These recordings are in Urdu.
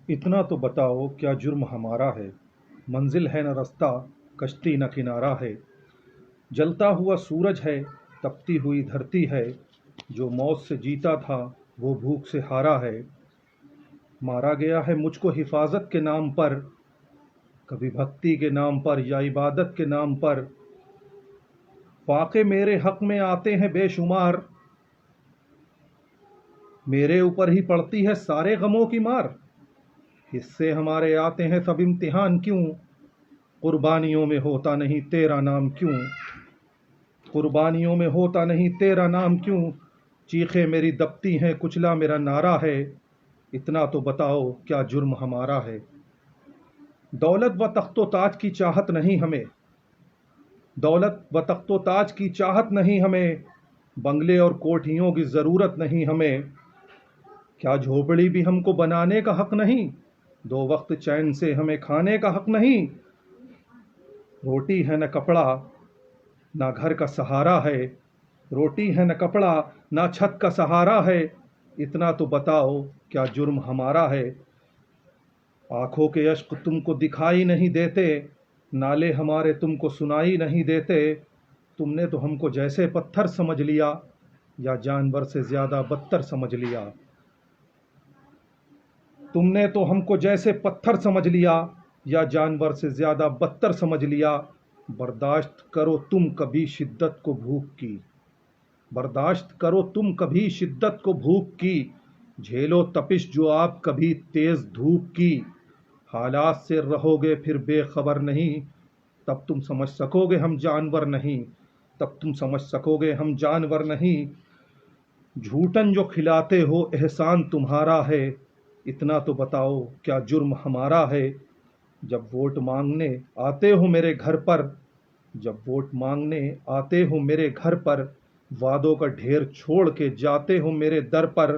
اتنا تو بتاؤ کیا جرم ہمارا ہے؟ منزل ہے نہ رستہ، کشتی نہ کنارہ ہے۔ جلتا ہوا سورج ہے، تپتی ہوئی دھرتی ہے۔ جو موت سے جیتا تھا وہ بھوک سے ہارا ہے۔ مارا گیا ہے مجھ کو حفاظت کے نام پر، کبھی بھکتی کے نام پر یا عبادت کے نام پر۔ فاقے میرے حق میں آتے ہیں بے شمار، میرے اوپر ہی پڑتی ہے سارے غموں کی مار۔ حصے ہمارے آتے ہیں سب امتحان کیوں؟ قربانیوں میں ہوتا نہیں تیرا نام کیوں؟ قربانیوں میں ہوتا نہیں تیرا نام کیوں؟ چیخیں میری دبتی ہیں، کچلا میرا نعرہ ہے۔ اتنا تو بتاؤ کیا جرم ہمارا ہے؟ دولت و تخت و تاج کی چاہت نہیں ہمیں، دولت و تخت و تاج کی چاہت نہیں ہمیں، بنگلے اور کوٹھیوں کی ضرورت نہیں ہمیں۔ کیا جھوپڑی بھی ہم کو بنانے کا حق نہیں؟ دو وقت چین سے ہمیں کھانے کا حق نہیں؟ روٹی ہے نہ کپڑا نہ گھر کا سہارا ہے، روٹی ہے نہ کپڑا نہ چھت کا سہارا ہے۔ اتنا تو بتاؤ کیا جرم ہمارا ہے؟ آنکھوں کے اشک تم کو دکھائی نہیں دیتے، نالے ہمارے تم کو سنائی نہیں دیتے۔ تم نے تو ہم کو جیسے پتھر سمجھ لیا، یا جانور سے زیادہ بدتر سمجھ لیا۔ تم نے تو ہم کو جیسے پتھر سمجھ لیا، یا جانور سے زیادہ بدتر سمجھ لیا۔ برداشت کرو تم کبھی شدت کو بھوک کی، برداشت کرو تم کبھی شدت کو بھوک کی۔ جھیلو تپش جو آپ کبھی تیز دھوپ کی۔ حالات سے رہو گے پھر بے خبر نہیں، تب تم سمجھ سکو گے ہم جانور نہیں، تب تم سمجھ سکو گے ہم جانور نہیں۔ جھوٹن جو کھلاتے ہو احسان تمہارا ہے، اتنا تو بتاؤ کیا جرم ہمارا ہے؟ جب ووٹ مانگنے آتے ہو میرے گھر پر، جب ووٹ مانگنے آتے ہو میرے گھر پر، وعدوں کا ڈھیر چھوڑ کے جاتے ہو میرے در پر،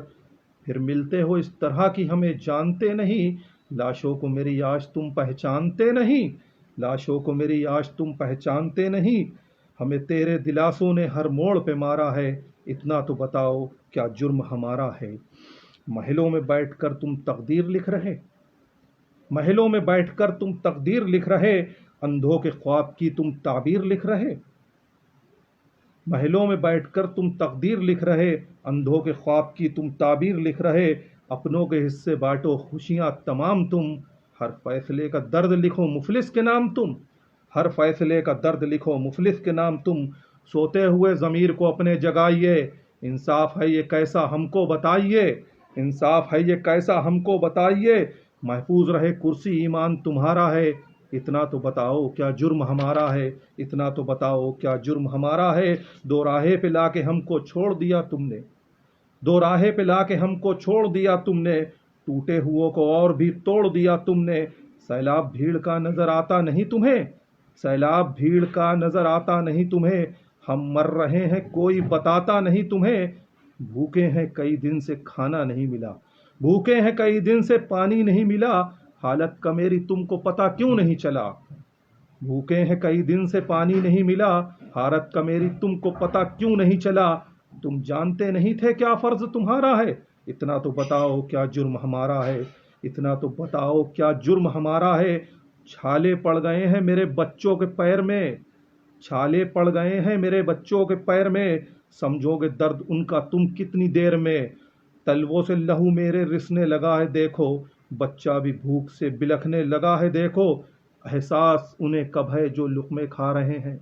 پھر ملتے ہو اس طرح کی ہمیں جانتے نہیں۔ لاشوں کو میری آج تم پہچانتے نہیں، لاشوں کو میری آج تم پہچانتے نہیں۔ ہمیں تیرے دلاسوں نے ہر موڑ پہ مارا ہے، اتنا تو بتاؤ کیا جرم ہمارا ہے؟ محلوں میں بیٹھ کر تم تقدیر لکھ رہے، محلوں میں بیٹھ کر تم تقدیر لکھ رہے، اندھوں کے خواب کی تم تعبیر لکھ رہے۔ محلوں میں بیٹھ کر تم تقدیر لکھ رہے، اندھوں کے خواب کی تم تعبیر لکھ رہے۔ اپنوں کے حصے بانٹو خوشیاں تمام تم، ہر فیصلے کا درد لکھو مفلس کے نام تم، ہر فیصلے کا درد لکھو مفلس کے نام تم۔ سوتے ہوئے ضمیر کو اپنے جگائیے، انصاف ہے یہ کیسا ہم کو بتائیے، انصاف ہے یہ کیسا ہم کو بتائیے۔ محفوظ رہے کرسی ایمان تمہارا ہے، اتنا تو بتاؤ کیا جرم ہمارا ہے؟ اتنا تو بتاؤ کیا جرم ہمارا ہے؟ دو راہے پہ لا کے ہم کو چھوڑ دیا تم نے، دو راہے پہ لا کے ہم کو چھوڑ دیا تم نے، ٹوٹے ہوئوں کو اور بھی توڑ دیا تم نے۔ سیلاب بھیڑ کا نظر آتا نہیں تمہیں، سیلاب بھیڑ کا نظر آتا نہیں تمہیں، ہم مر رہے ہیں کوئی بتاتا نہیں تمہیں۔ بھوکے ہیں کئی دن سے کھانا نہیں ملا، بھوکے ہیں کئی دن سے پانی نہیں ملا، حالت کا میری تم کو پتہ کیوں نہیں چلا؟ بھوکے ہیں کئی دن سے پانی نہیں ملا، حالت کا میری تم کو پتہ کیوں نہیں چلا؟ تم جانتے نہیں تھے کیا فرض تمہارا ہے؟ اتنا تو بتاؤ کیا جرم ہمارا ہے؟ اتنا تو بتاؤ کیا جرم ہمارا ہے؟ چھالے پڑ گئے ہیں میرے بچوں کے پیر میں، چھالے پڑ گئے ہیں میرے بچوں کے پیر میں، سمجھو گے درد ان کا تم کتنی دیر میں۔ تلووں سے لہو میرے رسنے لگا ہے دیکھو، بچہ بھی بھوک سے بلکنے لگا ہے دیکھو۔ احساس انہیں کب ہے جو لقمے کھا رہے ہیں،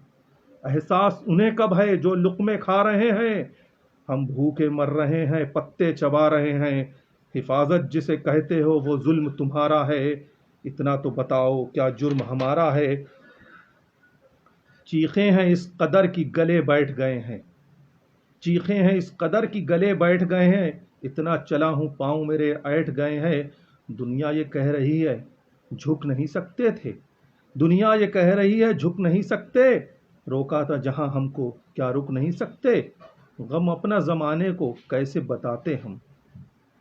احساس انہیں کب ہے جو لقمے کھا رہے ہیں؟ ہم بھوکے مر رہے ہیں پتے چبا رہے ہیں، حفاظت جسے کہتے ہو وہ ظلم تمہارا ہے، اتنا تو بتاؤ کیا جرم ہمارا ہے؟ چیخیں ہیں اس قدر کی گلے بیٹھ گئے ہیں، چیخیں ہیں اس قدر کی گلے بیٹھ گئے ہیں، اتنا چلا ہوں پاؤں میرے ایٹھ گئے ہیں۔ دنیا یہ کہہ رہی ہے جھک نہیں سکتے تھے، دنیا یہ کہہ رہی ہے جھک نہیں سکتے، روکا تھا جہاں ہم کو کیا رک نہیں سکتے؟ غم اپنا زمانے کو کیسے بتاتے ہم،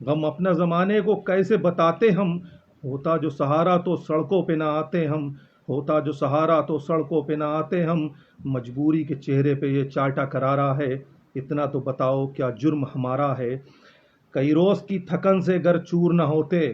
غم اپنا زمانے کو کیسے بتاتے ہم؟ ہوتا جو سہارا تو سڑکوں پہ نہ آتے ہم، ہوتا جو سہارا تو سڑکوں پہ نہ آتے ہم۔ مجبوری کے چہرے پہ یہ چاٹا کرارا ہے، اتنا تو بتاؤ کیا جرم ہمارا ہے؟ کئی روز کی تھکن سے گر چور نہ ہوتے،